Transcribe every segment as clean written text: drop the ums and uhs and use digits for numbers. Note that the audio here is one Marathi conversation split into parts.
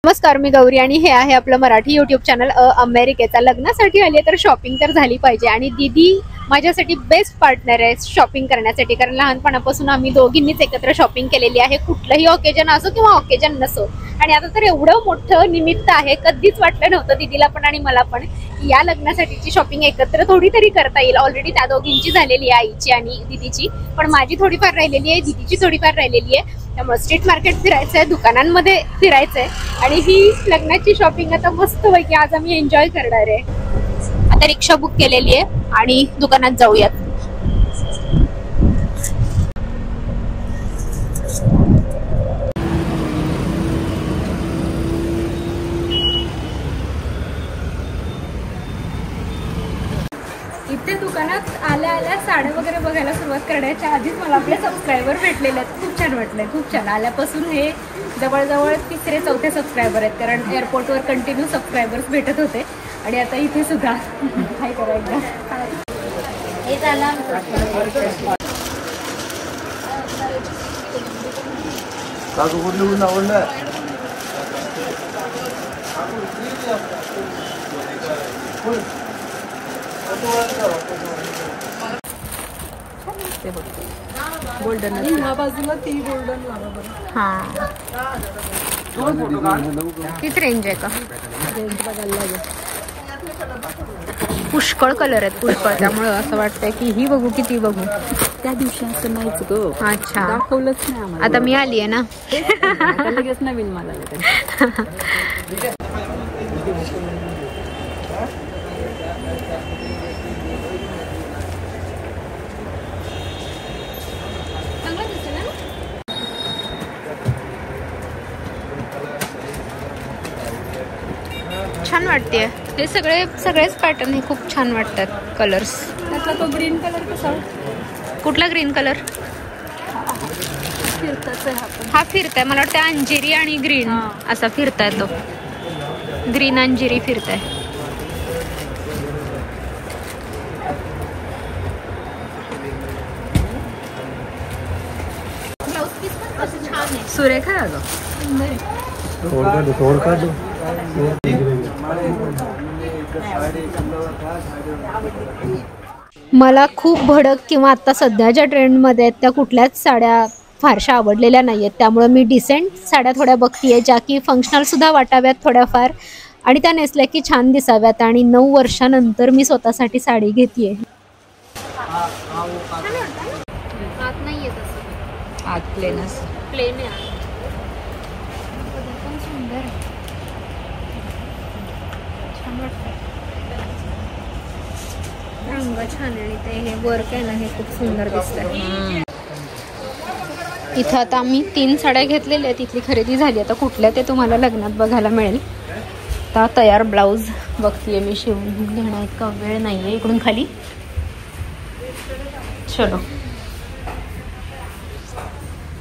नमस्कार, मी गौरी आणि हे आहे आपलं मराठी यूट्यूब चॅनल अमेरिकेचा। लग्नासाठी आली तर शॉपिंग तर झाली पाहिजे आणि दीदी माझ्यासाठी बेस्ट पार्टनर आहे शॉपिंग करण्यासाठी, कारण लहानपणापासून आम्ही दोघींनीच एकत्र शॉपिंग केलेली आहे, कुठलंही ऑकेजन असो किंवा ऑकेजन नसो। आणि आता तर एवढं मोठं निमित्त आहे, कधीच वाटलं नव्हतं दीदीला पण आणि मला पण या लग्नासाठीची शॉपिंग एकत्र थोडी तरी करता येईल। ऑलरेडी त्या दोघींची झालेली आहे, आईची आणि दीदीची, पण माझी थोडीफार राहिलेली आहे, दीदीची थोडीफार राहिलेली आहे। त्यामुळे स्ट्रीट मार्केट फिरायचं आहे, दुकानांमध्ये फिरायचं आहे आणि ही लग्नाची शॉपिंग आता मस्तपैकी आज आम्ही एन्जॉय करणार आहे। आता रिक्षा बुक केलेली आहे आणि दुकानात जाऊयात। इथे दुकानात आल्या आल्या साड्या वगैरे बघायला सुरुवात करण्याच्या आधीच मला आपले सबस्क्रायबर भेटलेले आहेत। खूप छान वाटलंय, खूप छान। आल्यापासून हे जवळजवळ तिसरे चौथे सबस्क्रायबर आहेत, कारण एअरपोर्टवर कंटिन्यू सबस्क्रायबर्स भेटत होते आणि आता इथे सुद्धा काय करायचं हे झालं। गोल्डन बाजूला ती गोल्डन लावा बरं। हां, तीच रेंज आहे का? रेंज बघायला लागेल। पुष्कळ कलर आहेत, पुष्कळ, त्यामुळे असं वाटतंय की ही बघू की ती बघू। त्या दिवशी असं नाहीच ग। अच्छा, दाखवलंच नाही आम्हाला। आता मी आली आहे ना, लगेच नवीन मला छान वाटते। हे सगळेच पॅटर्न हे खूप छान वाटतात, कलर्स। त्यातला तो ग्रीन कलर कसा? कुठला ग्रीन कलर? हा फिरताय, मला वाटतं अंजिरी आणि ग्रीन असा फिरताय, तो ग्रीन अंजिरी फिरताय। ब्लाउज पीस पण असं छान आहे, सुरेख आहे अगं। मला खूप भडक किंवा आता सध्याच्या ट्रेंडमध्ये आहेत त्या कुठल्याच साड्या फारशा आवडलेल्या नाही आहेत, त्यामुळे मी डिसेंट साड्या थोड्या बघतीये, ज्या की फंक्शनल सुद्धा वाटाव्यात थोड्याफार आणि त्या नेसल्या की छान दिसाव्यात। आणि 9 वर्षानंतर मी स्वतःसाठी साडी घेतेय। आत नाहीये तसं, आत प्लेनच प्लेन आहे, पण सुंदर आहे, छान वाटतं, रंग छान आहे आणि ते हे वर्क आहे ना, हे खूप सुंदर दिसतंय। इथं आता आम्ही 3 साड्या घेतलेल्या आहेत, तिथली खरेदी झाली, आता कुठल्या ते तुम्हाला लग्नात बघायला मिळेल। आता तयार ब्लाऊज बघतीये मी, शिवून घेणं इतका वेळ नाहीये इकडून खाली। चलो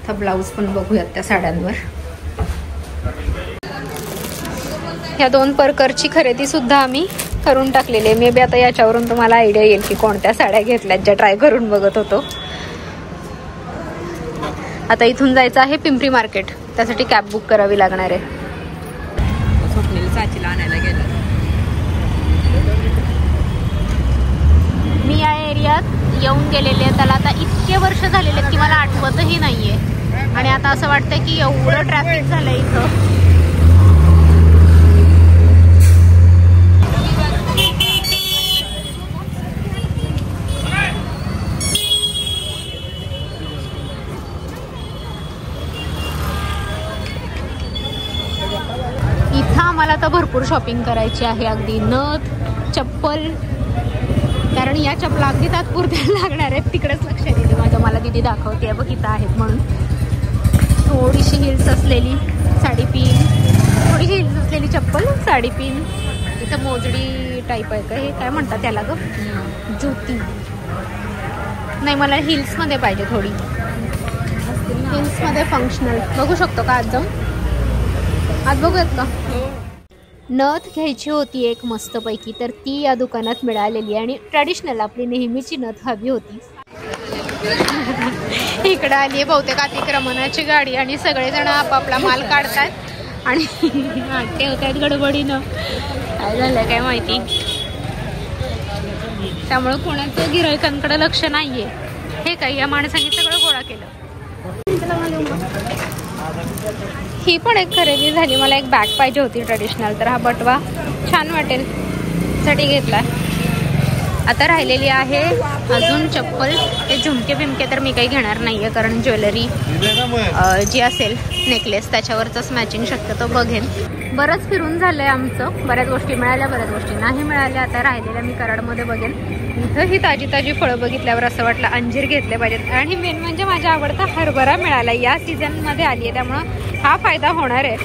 आता ब्लाऊज पण बघूयात त्या साड्यांवर। ह्या 2 परकरची खरेदी सुद्धा आम्ही करून टाकलेली आहे। मे बी आता याच्यावरून तुम्हाला आयडिया येईल की कोणत्या साड्या घेतल्यात, ज्या ट्राय करून बघत होतो। आता इथून जायचं आहे पिंपरी मार्केट, त्यासाठी कॅब बुक करावी लागणार आहे। स्वप्नील साचीला आणायला गेला। मी या एरियात येऊन गेलेले आहे, त्याला आता इतके वर्ष झालेले आहेत की मला आठवतही नाहीये आणि आता असं वाटतं की एवढं ट्रॅफिक झालंय इथं। मला तर भरपूर शॉपिंग करायची आहे, अगदी नथ, चप्पल, कारण या चपला अगदी तात्पुरत्या लागणार आहेत। तिकडेच लक्ष दिले माझं, मला दीदी दाखवते बघ इथं आहेत म्हणून। थोडीशी हिल्स असलेली साडी पिन, थोडीशी हिल्स असलेली चप्पल, साडी पिन, इथं मोजडी टाईप आहे का, हे काय म्हणतात त्याला ग, ज्योती नाही, मला हिल्समध्ये पाहिजे, थोडी हिल्समध्ये फंक्शनल। बघू शकतो का आज जाऊन? आज बघूयात का? नथ घ्यायची होती एक मस्तपैकी, तर ती या दुकानात मिळालेली आणि ट्रॅडिशनल आपली नेहमीची नथ हवी होती। इकडे आली आहे बहुतेक अतिक्रमणाची गाडी आणि सगळेजण आपापला माल काढतात आणि ते होत आहेत गडबडीनं, काय झालं काय माहिती. त्यामुळे कोणाचं गिऱ्हाईकांकडे लक्ष नाहीये. हे काही या माणसाने सगळं गोळा केलं. ही पण एक खरेदी झाली. मला एक बॅग पाहिजे होती ट्रेडिशनल, तर हा बटवा छान वाटेल साठी घेतला. आता राहिलेली आहे अजून चप्पल. ते झुमके बिमके तर मी काही घेणार नाहीये, कारण ज्वेलरी जी असेल नेकलेस त्याच्यावरच मॅचिंग शक्यतो बघेन. बरंच फिरून झालंय आमचं, बऱ्याच गोष्टी मिळाल्या, बऱ्याच गोष्टी नाही मिळाल्या. आता राहिलेल्या मी कराडमध्ये बघेन. इथं ही ताजी ताजी फळं बघितल्यावर असं वाटलं अंजीर घेतले पाहिजेत. आणि मेन म्हणजे माझ्या आवडता हरभरा मिळाला, या सीझनमध्ये आली आहे, त्यामुळं हा फायदा होणार आहे.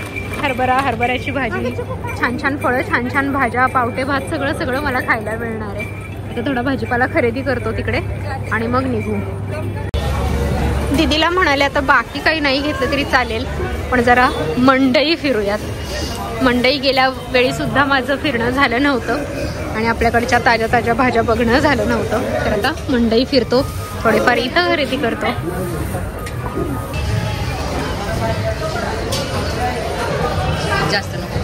हरभऱ्याची भाजी, छान छान फळं, छान छान भाज्या, पावटे भात, सगळं सगळं मला खायला मिळणार आहे. आता थोडा भाजीपाला खरेदी करतो तिकडे आणि मग निघू. दीदीला म्हणाले आता बाकी काही नाही घेतलं तरी चालेल, पण जरा मंडई फिरूयात. मंडई गेल्या वेळी सुद्धा माझं फिरणं झालं नव्हतं आणि आपल्याकडच्या ताज्या ताज्या भाज्या बघणं झालं नव्हतं. तर आता मंडई फिरतो, थोडीफार इथं खरेदी करतो. जास्त नको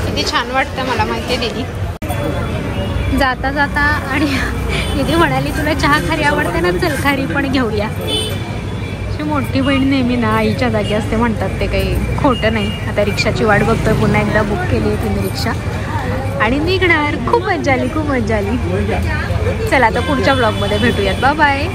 किती छान वाटतं मला माहिती आहे दीदी. जाता जाता आणि दीदी म्हणाली तुला चहा खारी आवडते ना, चल खारी पण घेऊया. मोठी बहीण नेहमी ना आईच्या जागी असते म्हणतात, ते काही खोटं नाही. आता रिक्षाची वाट बघतोय, पुन्हा एकदा बुक केली आहे तिने रिक्षा आणि निघणार. खूप मजा आली, खूप मजा आली. चला आता पुढच्या ब्लॉगमध्ये भेटूयात. Bye bye.